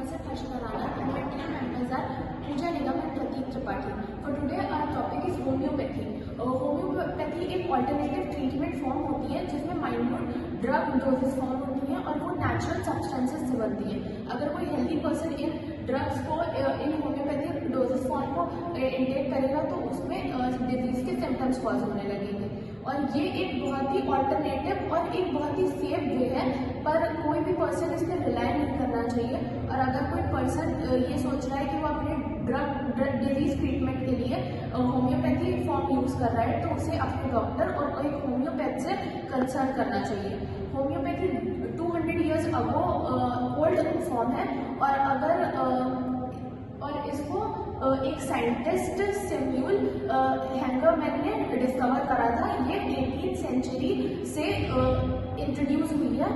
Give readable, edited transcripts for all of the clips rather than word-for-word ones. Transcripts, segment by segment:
myself Harshita Rana and my team members are Pooja Nigam and Prateek Tripathi. For today our topic is homeopathy. Homeopathy एक alternative treatment form होती है जिसमें minute drug doses form होती हैं और वो natural substances से बनती है। अगर कोई हेल्दी पर्सन इन ड्रग्स को इन होम्योपैथिक डोजेस फॉर्म को इंटेक करेगा तो उसमें डिजीज के सिम्टम्स कॉज होने लगेंगे। और ये एक बहुत ही ऑल्टरनेटिव और एक बहुत ही सेफ वे है, पर कोई भी पर्सन इस पर रिलाई नहीं करना चाहिए। और अगर कोई पर्सन ये सोच रहा है कि वो अपने ड्रग डिजीज ट्रीटमेंट के लिए होम्योपैथी फॉर्म यूज कर रहा है तो उसे अपने डॉक्टर और एक होम्योपैथ से कंसल्ट करना चाहिए। Homeopathy 200 years ago old form है और इसको एक साइंटिस्ट सेम्यूल हैंगरमैन ने डिस्कवर करा था। ये 18th सेंचुरी से इंट्रोड्यूस हुई है।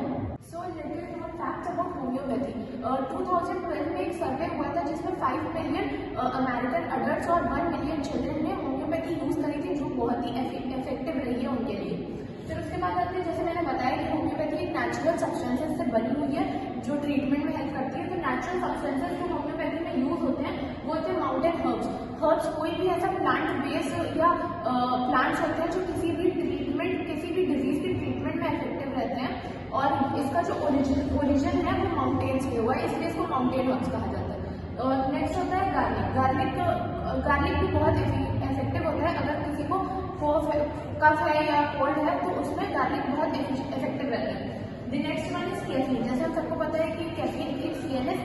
So little facts about homeopathy. 2012 में एक सर्वे हुआ था जिसमें 5 मिलियन अमेरिकन अडल्ट्स और 1 मिलियन चिल्ड्रन ने होम्योपैथी यूज करी थी, जो बहुत ही इफेक्टिव रही है उनके लिए। फिर उसके बाद आते हैं, जैसे मैंने बताया कि होम्योपैथी एक नेचुरल सब्सटेंसेस से बनी हुई है जो ट्रीटमेंट में हेल्प करती है। तो नेचुरल सब्सटेंसेस जो होम्योपैथी में यूज होते हैं वो होते हैं माउंटेन हर्ब्स। कोई भी ऐसा प्लांट बेस्ड या प्लांट्स होते हैं जो किसी भी डिजीज की ट्रीटमेंट में इफेक्टिव रहते हैं। और इसका जो ओरिजिन है वो माउंटेन्स में हुआ है, इसलिए इसको माउंटेन हर्ब्स कहा जाता है। और नेक्स्ट होता है गार्लिक भी बहुत इफेक्टिव होता है। अगर किसी को कफ है या कोल्ड है तो उसमें गार्लिक बहुत इफेक्टिव रहता है। The next one is caffeine. जैसे हम सबको पता है कि कैफीन एक सीएनएस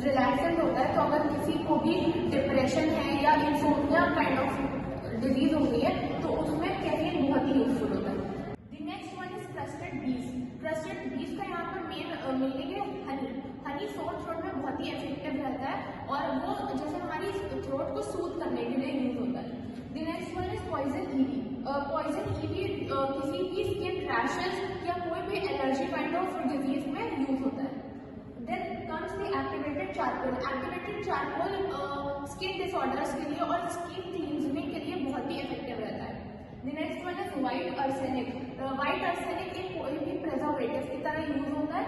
रिलैक्सेंट होता है, तो अगर किसी को भी डिप्रेशन है या इंसोम्निया काइंड ऑफ डिजीज हो गई है तो उसमें कैफीन बहुत ही यूजफुल होता है। The next one is crusted बीज। क्रस्टेड बीज का यहाँ पर मेन मीनिंग है हनी सोर थ्रोट में बहुत ही इफेक्टिव रहता है और वो जैसे हमारी थ्रोट को सूद करने के लिए यूज होता है। The next one is poison ivy. Poison ivy किसी की स्किन रैशेस या कोई भी एलर्जी काइंड ऑफ डिजीज में यूज होता है। Then comes the activated charcoal. Activated charcoal skin disorders के लिए और स्किन क्लींजिंग के लिए बहुत ही इफेक्टिव रहता है। The next one is white arsenic. White arsenic एक कोई भी प्रिजर्वेटिव की तरह यूज होता है।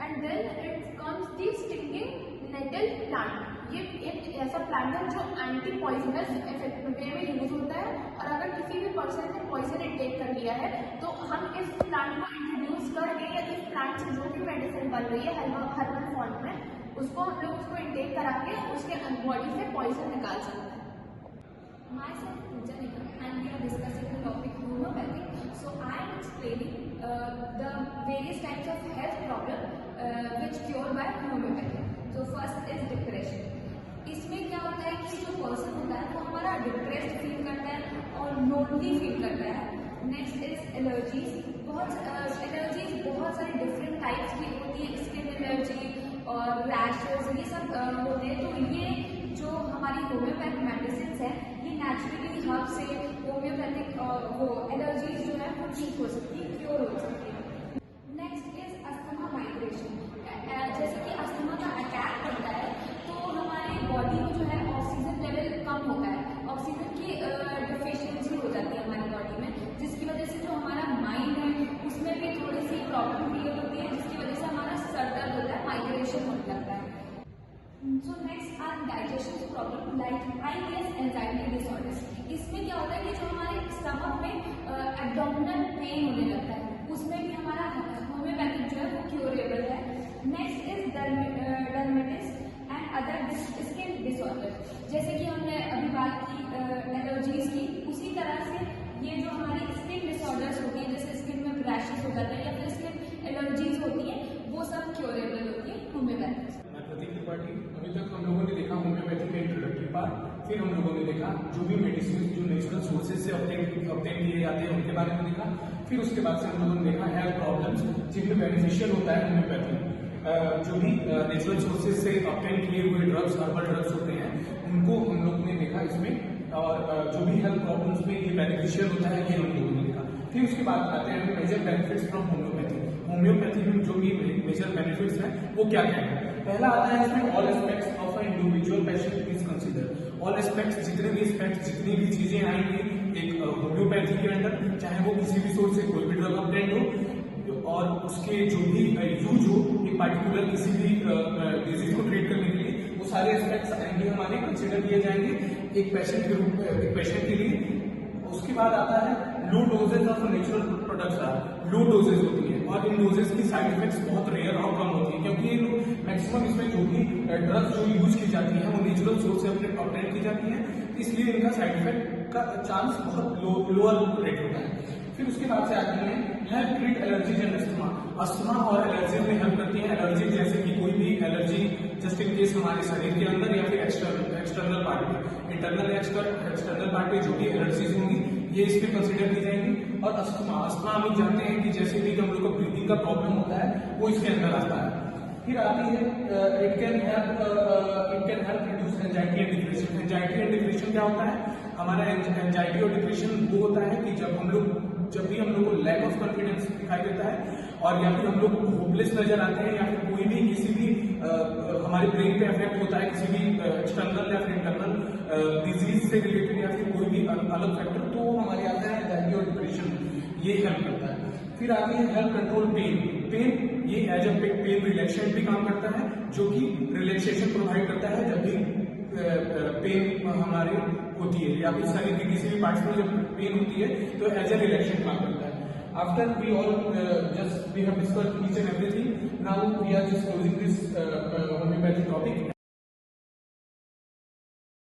And then it comes the stinging nettle plant. ये एक ऐसा प्लांट है जो एंटी पॉइजनस वे में यूज होता है और अगर किसी भी पर्सन ने पॉइजन इंटेक कर लिया है तो हम इस प्लांट को इंट्रोड्यूस करके या इस प्लांट से जो भी मेडिसिन बन रही है हर्बल फॉर्म में उसको हम लोग उसको इंटेक करा के उसके बॉडी से पॉइजन निकाल सकते हैं। Myself Pooja Nigam and we are discussing the topic homeopathy. So I am explaining the various types of health problem which cured by homeopathy. So first is depression. इसमें क्या होता है कि जो पर्सन होता है वो हमारा डिप्रेस्ड फील करता है और लोनली फील करता है। Next is allergies. एलर्जीज बहुत सारी डिफरेंट टाइप्स की होती है, स्किन एलर्जी और रैशेज ये सब होते हैं। तो ये जो हमारी होम्योपैथिक मेडिसिन है ये नेचुरली हर्ब से होम्योपैथिक वो एलर्जीज जो है वो ठीक हो सकती है, क्योर हो सकती है। Next is asthma migration. जैसे कि अस्थमा का अटैक होता है तो हमारी बॉडी में जो है ऑक्सीजन लेवल कम होता है, ऑक्सीजन की डिफिशियंसी हो जाती है हमारी बॉडी में, जिसकी वजह से जो हमारा माइंड है उसमें भी थोड़ी सी प्रॉब्लम क्रिएट होती है, जिसकी वजह से हमारा सर दर्द होता है, माइग्रेशन होने लगता है। So next are digestion problem like IBS anxiety disorders. इसमें क्या होता है कि जो हमारे स्टमक में एब्डोमिनल पेन होने लगता है उसमें भी हमारा होम्योपैथिक जो है वो क्योरेबल है। Next is dermatitis and other skin disorder. जैसे कि हमने अभी बात की एलर्जीज की, उसी तरह से ये जो हमारी स्किन डिसऑर्डर्स होती है जैसे स्किन में रैशेस हो जाते हैं या फिर स्किन एलर्जीज होती है वो सब क्योरेबल होती है होम्योपैथी। प्रतीक त्रिपाठी। अभी तक हम लोगों ने देखा होम्योपैथी का इंट्रोडक्टरी पार्ट, फिर हम लोगों ने देखा जो भी मेडिसिन जो नेचुरल सोर्सेज से ऑब्टेन किए जाते हैं उनके बारे में देखा। फिर उसके बाद से हम लोगों ने देखा हेल्थ प्रॉब्लम्स जिनमें बेनिफिशियल होता है होम्योपैथी। जो भी नेचुरल सोर्सेज से ऑब्टेन किए हुए ड्रग्स हर्बल ड्रग्स होते हैं उनको हम लोगों ने देखा इसमें, और जो भी हेल्थ प्रॉब्लम्स में ये बेनिफिशियल होता है ये हम लोगों ने देखा। फिर उसके बाद आते हैं major benefits from homeopathy. Homeopathy में जो भी मेजर बेनिफिट्स हैं वो क्या क्या है। पहला आता है इसमें all aspects of a individual patient is consider. All aspects जितनी भी चीजें आएंगी एक होम्योपैथी के अंदर, चाहे वो किसी भी सोर्स से कोई भी ड्रग ऑब्टेन हो और उसके जो भी यूज हो एक पार्टिकुलर किसी भी डिजीज को ट्रीट करने सारे एस्पेक्ट्स आएंगे हमारे, कंसिडर किए जाएंगे एक पेशेंट के रूप में, एक पेशेंट के लिए। उसके बाद आता है low doses of natural products. Low doses होती है और इन डोजेज की साइड इफेक्ट्स बहुत रेयर और कम होती है, क्योंकि ये मैक्सिमम इसमें जो भी ड्रग्स जो यूज की जाती है वो नेचुरल सोर्स से ऑब्टेन की जाती है, इसलिए इनका साइड इफेक्ट का चांस बहुत लोअर रेट होता है। फिर उसके बाद से आते हैं help treat allergies and asthma. Asthma और एलर्जी में हेल्प करती है। एलर्जी जैसे कि कोई भी एलर्जी जस्ट इन केस हमारे शरीर के अंदर या फिर एक्सटर्नल पार्ट में, इंटरनल एक्सटर्नल पार्ट में जो भी एलर्जीज होंगी ये इस पे कंसिडर की जाएंगी। और अस्थमा हम लोग जानते हैं कि जैसे भी हम लोग को ब्रीथिंग का प्रॉब्लम होता है वो इसके अंदर आता है। फिर आती है it can help reduce anxiety and depression. Anxiety and depression क्या होता है? हमारा एंजाइटी और डिप्रेशन वो होता है कि जब भी हम लोग को लैक ऑफ कॉन्फिडेंस दिखाई देता है और या फिर हम लोग होपलेस नजर आते हैं या फिर कोई भी किसी भी हमारे ब्रेन पे इफेक्ट होता है किसी भी एक्सटर्नल या फिर इंटरनल डिजीज से रिलेटेड या फिर कोई भी अलग फैक्टर, तो वो हमारे आता है एंजाइटी और डिप्रेशन, ये हेल्प करता है। फिर आती है हेल्प कंट्रोल पेन। ये एज अ पेन रिलैक्सेंट भी काम करता है, जो कि रिलैक्सेशन प्रोवाइड करता है जब भी पेन हमारे होती है या फिर शरीर के किसी भी पार्ट्स में जब पेन होती है तो एज ए रिलैक्सेंट काम करता है। After we have discussed each and everything, now we are just closing this homeopathic topic.